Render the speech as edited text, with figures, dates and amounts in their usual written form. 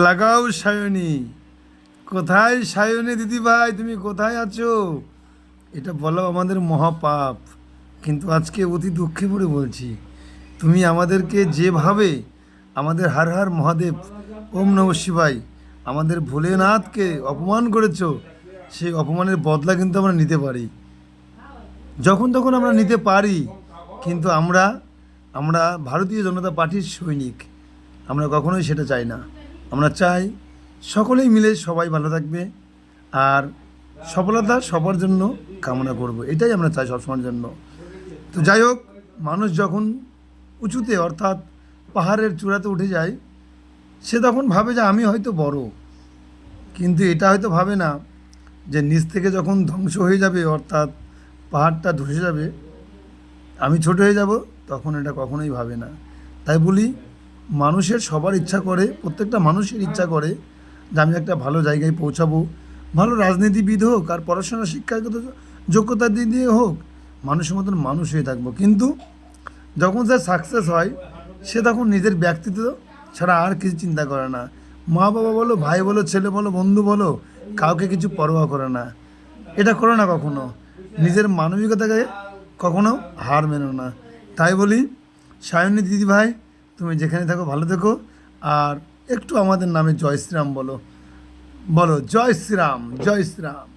লাগাও সায়নী। কোথায় সায়নী দিদি ভাই, তুমি কোথায় আছো? এটা বলা আমাদের মহাপাপ, কিন্তু আজকে অতি দুঃখে পড়ে বলছি, তুমি আমাদেরকে যেভাবে আমাদের হর হর মহাদেব, ওম নমঃ শিবায়, আমাদের ভোলেনাথকে অপমান করেছো, সেই অপমানের বদলা কিন্তু আমরা নিতে পারি, যখন তখন আমরা নিতে পারি। কিন্তু আমরা আমরা ভারতীয় জনতা পার্টির সৈনিক, আমরা কখনোই সেটা চাই না। আমরা চাই সকলেই মিলে সবাই ভালো থাকবে, আর সফলতা সবার জন্য কামনা করব, এটাই আমরা চাই সবসময়ের জন্য। তো যাই হোক, মানুষ যখন উঁচুতে অর্থাৎ পাহাড়ের চূড়াতে উঠে যায়, সে তখন ভাবে যে আমি হয়তো বড়, কিন্তু এটা হয়তো ভাবে না যে নিচ থেকে যখন ধ্বংস হয়ে যাবে, অর্থাৎ পাহাড়টা ধসে যাবে, আমি ছোট হয়ে যাব, তখন এটা কখনোই ভাবে না। তাই বলি, মানুষের সবার ইচ্ছা করে, প্রত্যেকটা মানুষের ইচ্ছা করে যে আমি একটা ভালো জায়গায় পৌঁছাবো, ভালো রাজনীতিবিদ হোক আর পড়াশোনা শিক্ষাগত যোগ্যতা দিয়ে হোক, মানুষের মতন মানুষ হয়ে থাকবো। কিন্তু যখন সে সাকসেস হয়, সে তখন নিজের ব্যক্তিত্ব ছাড়া আর কিছু চিন্তা করে না। মা বাবা বলো, ভাই বলো, ছেলে বলো, বন্ধু বলো, কাউকে কিছু পরোয়া করে না। এটা করো না কখনো, নিজের মানবিকতাকে কখনো হার মেনো না। তাই বলি, সায়নী দিদি ভাই, তুমি যেখানে থাকো ভালো থেকো, আর একটু আমাদের নামে জয় শ্রীরাম বলো, বলো জয় শ্রীরাম, জয় শ্রীরাম।